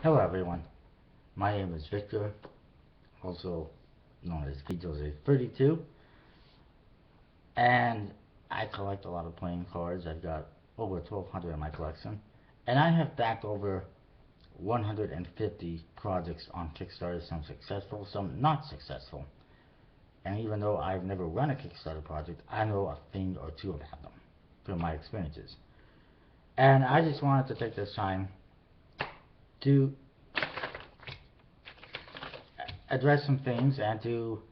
Hello everyone, my name is Victor, also known as VJose32, and I collect a lot of playing cards. I've got over 1,200 in my collection, and I have backed over 150 projects on Kickstarter, some successful, some not successful. And even though I've never run a Kickstarter project, I know a thing or two about them from my experiences. And I just wanted to take this time to address some things and to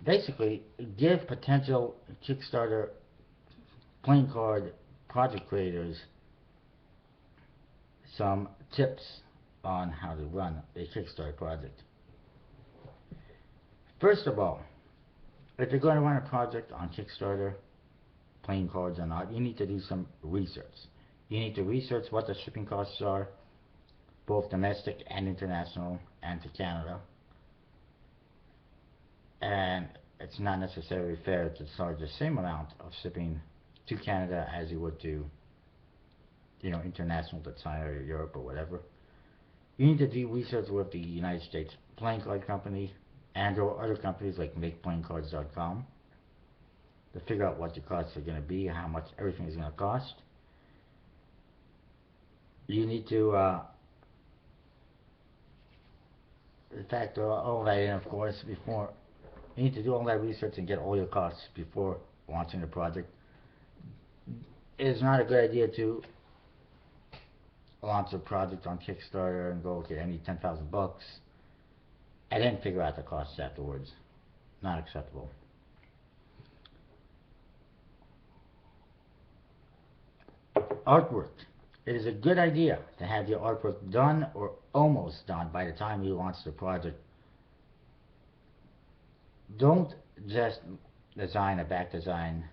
basically give potential Kickstarter playing card project creators some tips on how to run a Kickstarter project. First of all, if you're going to run a project on Kickstarter, playing cards or not, you need to do some research. You need to research what the shipping costs are, both domestic and international, and to Canada. And it's not necessarily fair to charge the same amount of shipping to Canada as you would to, international to China or Europe or whatever. You need to do research with the United States Playing Card Company and or other companies like MakePlayingCards.com to figure out what your costs are going to be, how much everything is going to cost. You need to factor all that in, of course, before. You need to do all that research and get all your costs before launching the project. It is not a good idea to launch a project on Kickstarter and go, okay, I need 10,000 bucks, and then figure out the costs afterwards. Not acceptable. Artwork. It is a good idea to have your artwork done or almost done by the time you launch the project. Don't just design a back design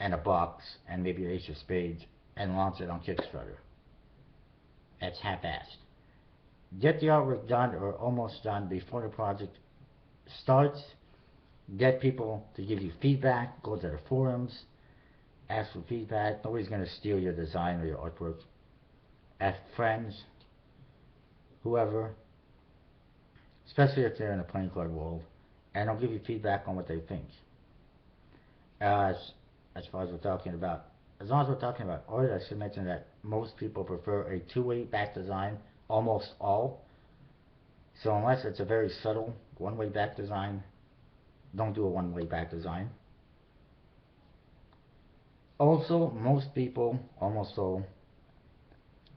and a box and maybe an ace of spades and launch it on Kickstarter. That's half-assed. Get the artwork done or almost done before the project starts. Get people to give you feedback. Go to the forums. Ask for feedback. Nobody's going to steal your design or your artwork. Ask friends, whoever, especially if they're in the playing card world, and they'll give you feedback on what they think. As far as we're talking about, as long as we're talking about art, I should mention that most people prefer a two-way back design, almost all. So unless it's a very subtle one-way back design, don't do a one-way back design. Also, most people, almost all,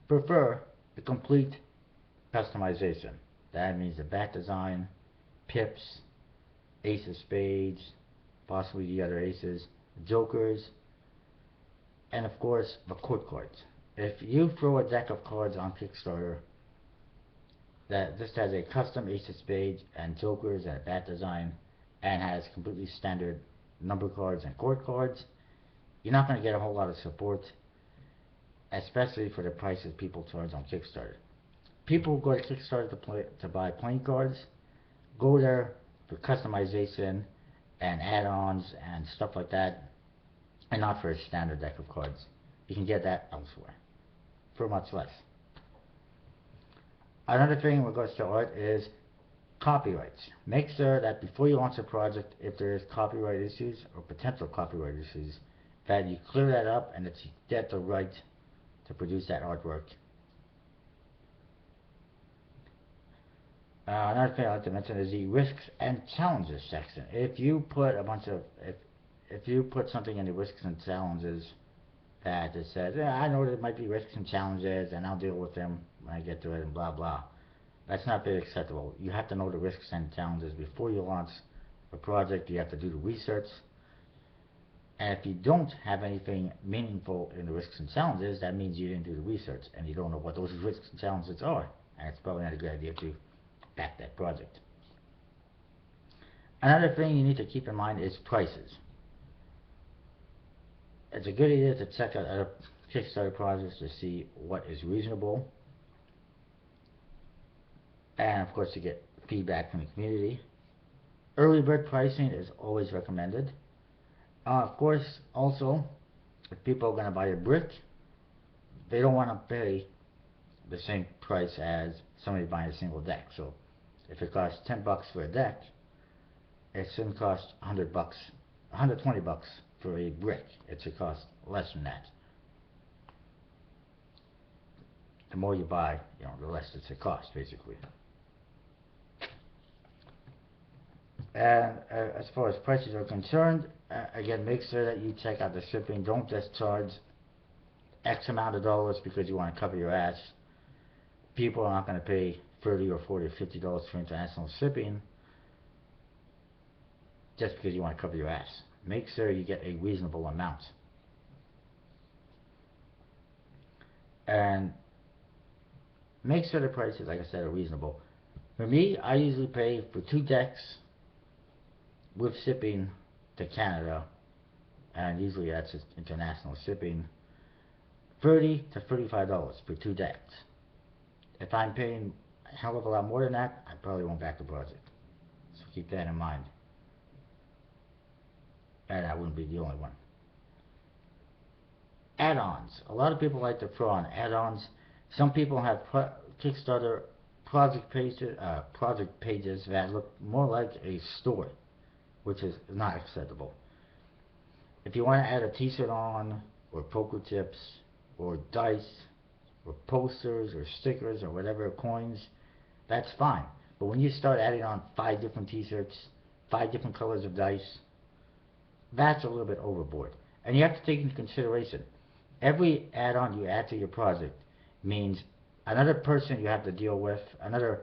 prefer the complete customization. That means the back design, pips, ace of spades, possibly the other aces, jokers, and of course the court cards. If you throw a deck of cards on Kickstarter that just has a custom ace of spades and jokers and a back design and has completely standard number cards and court cards, you're not going to get a whole lot of support, especially for the prices people charge on Kickstarter. People who go to Kickstarter to buy playing cards go there for customization and add-ons and stuff like that, and not for a standard deck of cards. You can get that elsewhere for much less. Another thing in regards to art is copyrights. Make sure that before you launch a project, if there is copyright issues or potential copyright issues, that you clear that up and that you get the right to produce that artwork. Another thing I'd like to mention is the risks and challenges section. If you put if you put something in the risks and challenges that it says, yeah, I know there might be risks and challenges and I'll deal with them when I get to it and blah blah, that's not very acceptable. You have to know the risks and challenges before you launch a project. You have to do the research. And if you don't have anything meaningful in the risks and challenges, that means you didn't do the research and you don't know what those risks and challenges are. And it's probably not a good idea to back that project. Another thing you need to keep in mind is prices. It's a good idea to check out other Kickstarter projects to see what is reasonable. And of course to get feedback from the community. Early bird pricing is always recommended. Of course, also, if people are going to buy a brick, they don't want to pay the same price as somebody buying a single deck. So if it costs $10 for a deck, it shouldn't cost $100, $120 for a brick. It should cost less than that. The more you buy, the less it should cost, basically. And as far as prices are concerned, again, make sure that you check out the shipping. Don't just charge X amount of dollars because you want to cover your ass. People are not going to pay $30 or $40 or $50 for international shipping just because you want to cover your ass. Make sure you get a reasonable amount. And make sure the prices, like I said, are reasonable. For me, I usually pay for 2 decks with shipping to Canada, and usually that's just international shipping, $30 to $35 for 2 decks. If I'm paying a hell of a lot more than that, I probably won't back the project. So keep that in mind. And I wouldn't be the only one. Add-ons. A lot of people like to throw on add-ons. Some people have Kickstarter project pages that look more like a store, which is not acceptable. If you want to add a t-shirt on, or poker chips, or dice, or posters, or stickers, or whatever, coins, that's fine. But when you start adding on 5 different t-shirts, 5 different colors of dice, that's a little bit overboard. And you have to take into consideration, every add-on you add to your project means another person you have to deal with, another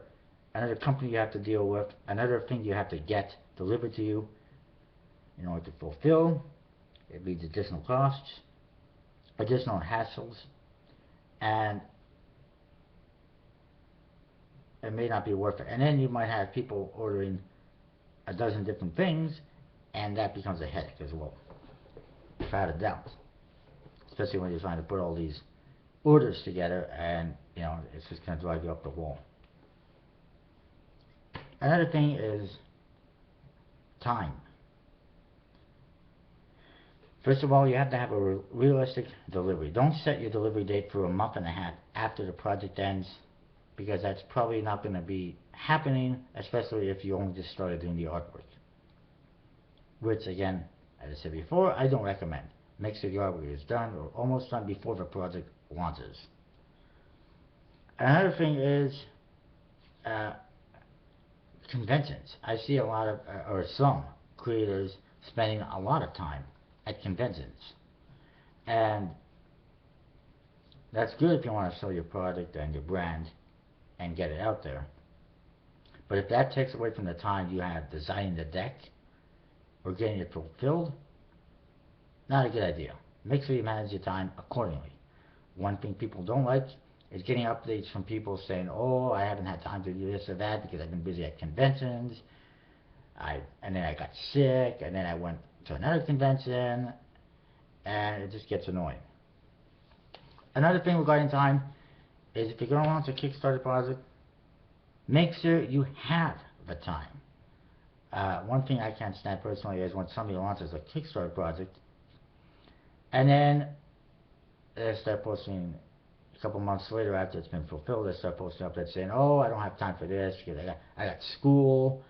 company you have to deal with, another thing you have to get delivered to you in order to fulfill. It leads to additional costs, additional hassles, and it may not be worth it. And then you might have people ordering a dozen different things, and that becomes a headache as well, without a doubt. Especially when you're trying to put all these orders together, and it's just going to drive you up the wall. Another thing is time. First of all, you have to have a realistic delivery. Don't set your delivery date for a month and a half after the project ends, because that's probably not going to be happening, especially if you only just started doing the artwork. Which, again, as I said before, I don't recommend. Make sure the artwork is done or almost done before the project launches. Another thing is conventions. I see a lot of, or some creators spending a lot of time at conventions. And that's good if you want to sell your product and your brand and get it out there. But if that takes away from the time you have designing the deck or getting it fulfilled, not a good idea. Make sure you manage your time accordingly. One thing people don't like is getting updates from people saying, oh, I haven't had time to do this or that because I've been busy at conventions, and then I got sick, and then I went to another convention, and it just gets annoying. Another thing regarding time is if you're going to launch a Kickstarter project, make sure you have the time. One thing I can't stand personally is when somebody launches a Kickstarter project, and then they start posting a couple months later after it's been fulfilled, they start posting up that saying, oh, I don't have time for this because I got school,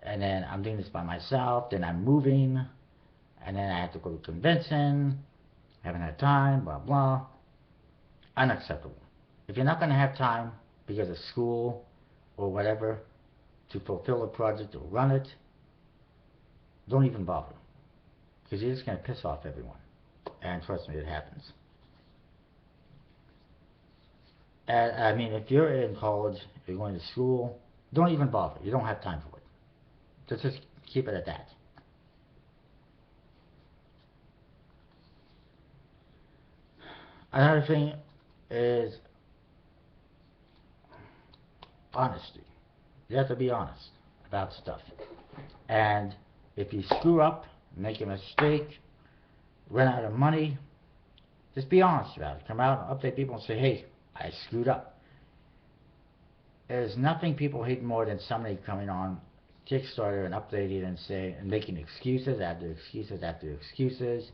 and then I'm doing this by myself, then I'm moving, and then I have to go to a convention, haven't had time, blah, blah. Unacceptable. If you're not going to have time because of school or whatever to fulfill a project or run it, don't even bother, because you're just going to piss off everyone. And trust me, it happens. And, I mean, if you're in college, if you're going to school, don't even bother. You don't have time for it. Just keep it at that. Another thing is honesty. You have to be honest about stuff. And if you screw up, make a mistake, run out of money, just be honest about it. Come out and update people and say, hey, I screwed up. There's nothing people hate more than somebody coming on Kickstarter and updating and making excuses after excuses after excuses,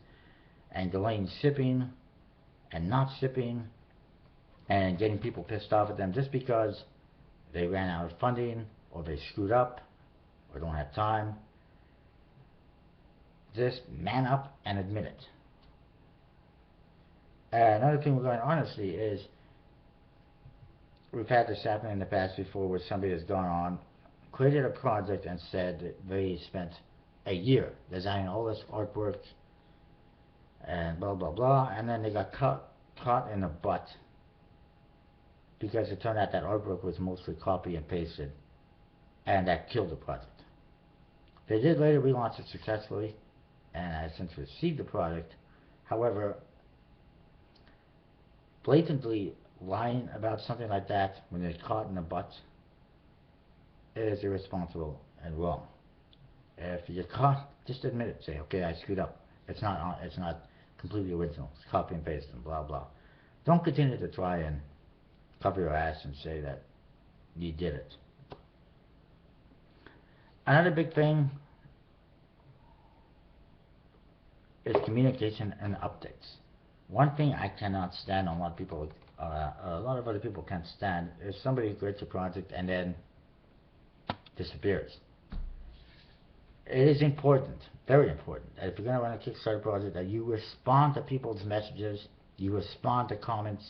and delaying shipping and not shipping and getting people pissed off at them just because they ran out of funding or they screwed up or don't have time. Just man up and admit it. Another thing we're going honestly is we've had this happen in the past before where somebody has gone on, created a project and said that they spent a year designing all this artwork and blah blah blah, and then they got caught in the butt because it turned out that artwork was mostly copy and pasted, and that killed the project. They did later relaunch it successfully, and I since received the product. However, blatantly lying about something like that when they're caught in the butt is irresponsible and wrong. If you get caught, just admit it. Say, okay, I screwed up. It's not completely original. It's copy and paste and blah blah. Don't continue to try and cover your ass and say that you did it. Another big thing is communication and updates. One thing I cannot stand, a lot of other people can't stand, is somebody creates a project and then disappears. It is important, very important, that if you're going to run a Kickstarter project, that you respond to people's messages, you respond to comments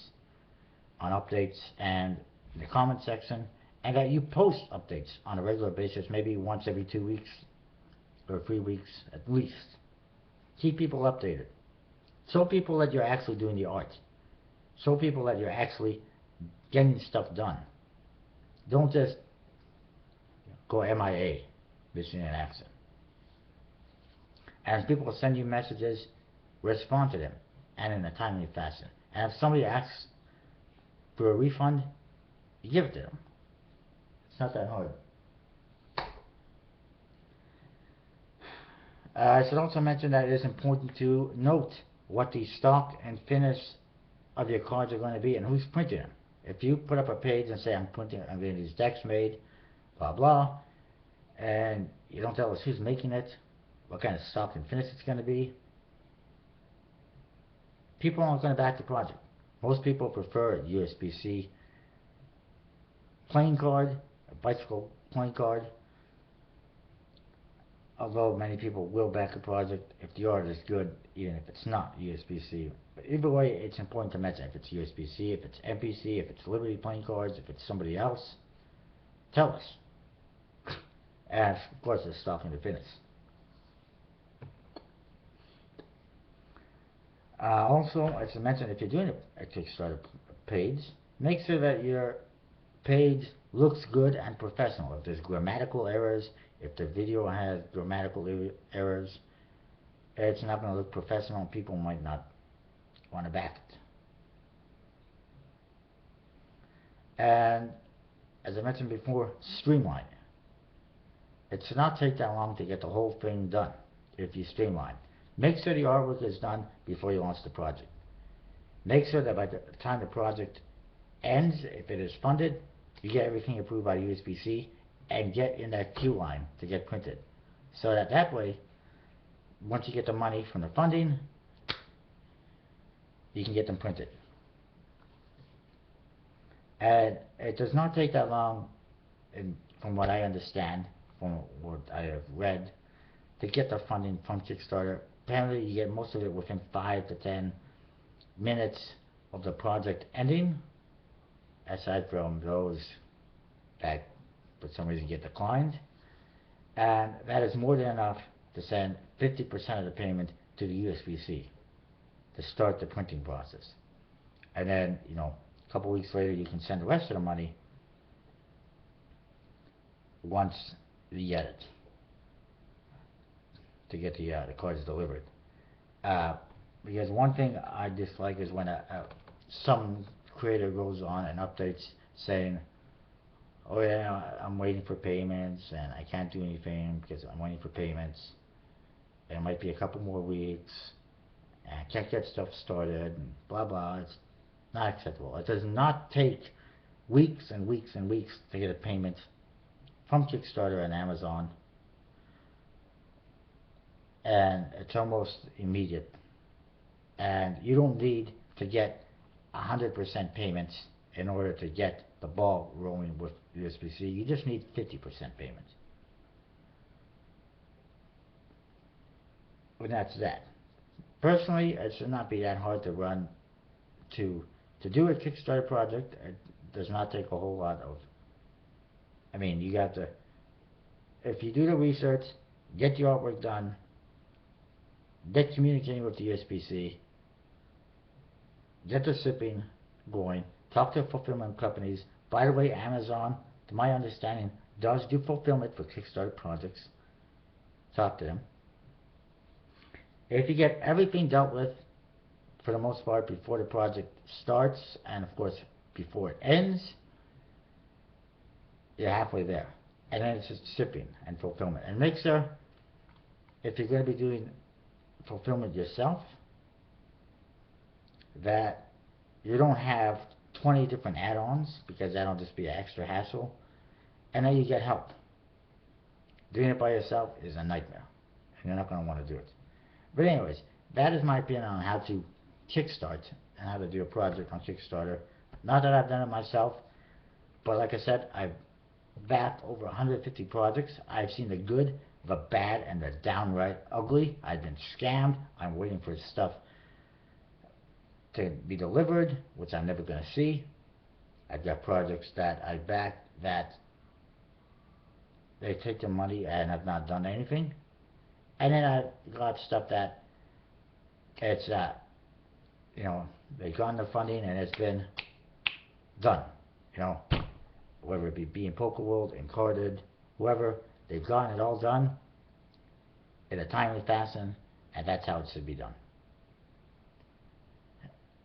on updates and in the comment section, and that you post updates on a regular basis, maybe once every 2 weeks or 3 weeks at least. Keep people updated. Show people that you're actually doing the art. Show people that you're actually getting stuff done. Don't just go MIA, missing in action. And if people send you messages, respond to them, and in a timely fashion. And if somebody asks for a refund, you give it to them. It's not that hard. I should also mention that it is important to note what the stock and finish of your cards are going to be and who's printing them. If you put up a page and say, I'm getting these decks made, blah blah, and you don't tell us who's making it, what kind of stock and finish it's going to be, people aren't going to back the project. Most people prefer a USB-C playing card, a bicycle playing card, although many people will back a project if the art is good, even if it's not USB-C. But either way, it's important to mention if it's USB-C, if it's MPC, if it's Liberty playing cards, if it's somebody else, tell us. And of course, the stock and the finish. Also, as I mentioned, if you're doing a Kickstarter page, make sure that your page looks good and professional. If there's grammatical errors, if the video has grammatical errors, it's not going to look professional and people might not want to back it. And as I mentioned before, streamline. It should not take that long to get the whole thing done if you streamline. Make sure the artwork is done before you launch the project. Make sure that by the time the project ends, if it is funded, you get everything approved by USB-C and get in that queue line to get printed. So that way, once you get the money from the funding, you can get them printed. And it does not take that long, from what I understand, from what I have read, to get the funding from Kickstarter. Apparently you get most of it within 5 to 10 minutes of the project ending, aside from those that for some reason get declined. And that is more than enough to send 50% of the payment to the USB-C to start the printing process. And then, a couple weeks later you can send the rest of the money once you get it, to get the cards delivered. Because one thing I dislike is when some creator goes on and updates saying, oh yeah, I'm waiting for payments and I can't do anything because I'm waiting for payments. And it might be a couple more weeks and I can't get stuff started and blah blah. It's not acceptable. It does not take weeks and weeks and weeks to get a payment from Kickstarter and Amazon. And it's almost immediate. And you don't need to get 100% payments in order to get the ball rolling with USB-C. You just need 50% payments. And that's that. Personally, it should not be that hard to run, to do a Kickstarter project. It does not take a whole lot of, I mean, you got to, if you do the research, get your artwork done, get communicating with the USB-C, get the shipping going, talk to fulfillment companies. By the way, Amazon, to my understanding, does do fulfillment for Kickstarter projects. Talk to them. If you get everything dealt with, for the most part, before the project starts, and of course, before it ends, you're halfway there. And then it's just shipping and fulfillment. And make sure, if you're going to be doing fulfillment yourself, that you don't have 20 different add-ons, because that'll just be an extra hassle. And then you get help. Doing it by yourself is a nightmare, and you're not going to want to do it. But anyways, that is my opinion on how to kickstart and how to do a project on Kickstarter. Not that I've done it myself, but like I said, I've backed over 150 projects. I've seen the good, the bad, and the downright ugly. I've been scammed. I'm waiting for stuff to be delivered, which I'm never going to see. I've got projects that I backed that they take the money and have not done anything. And then I've got stuff that it's, you know, they've gone the funding and it's been done. You know, whether it be Being Poker World, Encarded, whoever, they've gotten it all done in a timely fashion, and that's how it should be done.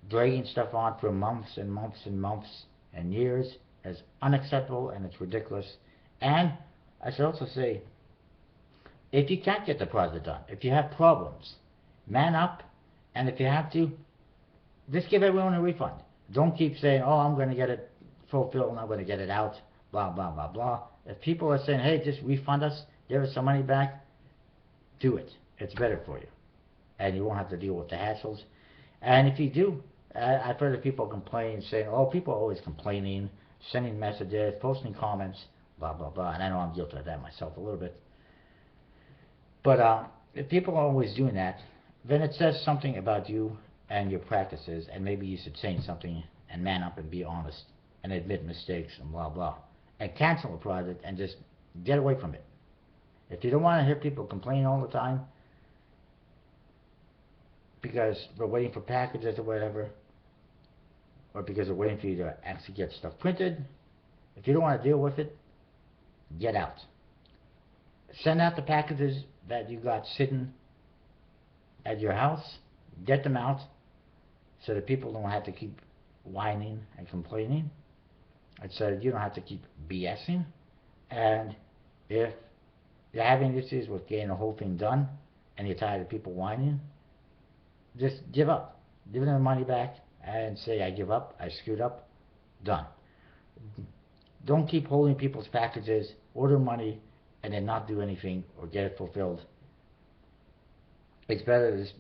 Dragging stuff on for months and months and months and years is unacceptable, and it's ridiculous. And I should also say, if you can't get the project done, if you have problems, man up, and if you have to, just give everyone a refund. Don't keep saying, oh, I'm going to get it fulfilled and I'm going to get it out, blah, blah, blah, blah. If people are saying, hey, just refund us, give us some money back, do it. It's better for you. And you won't have to deal with the hassles. And if you do, I've heard of people complain, saying, oh, people are always complaining, sending messages, posting comments, blah, blah, blah. And I know I'm guilty of that myself a little bit. But if people are always doing that, then it says something about you and your practices, and maybe you should change something and man up and be honest and admit mistakes and blah, blah. And cancel a project and just get away from it. If you don't want to hear people complain all the time because they're waiting for packages or whatever, or because they're waiting for you to actually get stuff printed, if you don't want to deal with it, get out. Send out the packages that you got sitting at your house, get them out so that people don't have to keep whining and complaining, and so you don't have to keep BSing. And if you're having issues with getting the whole thing done and you're tired of people whining, just give up. Give them the money back and say, I give up, I screwed up, done. Don't keep holding people's packages, order money, and then not do anything or get it fulfilled. It's better to just,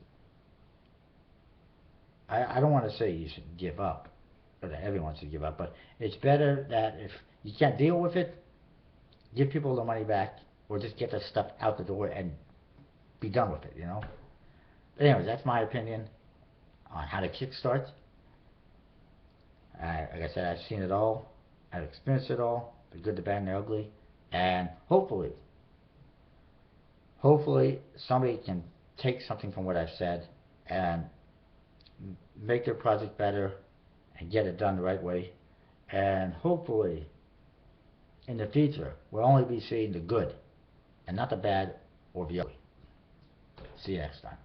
I don't want to say you should give up, or that everyone should give up, but it's better that if you can't deal with it, give people the money back, or just get the stuff out the door and be done with it, you know? But anyways, that's my opinion on how to kickstart. Like I said, I've seen it all, I've experienced it all, the good, the bad, and the ugly, and hopefully somebody can take something from what I've said and make their project better and get it done the right way. And hopefully in the future we'll only be seeing the good and not the bad or the ugly. See you next time.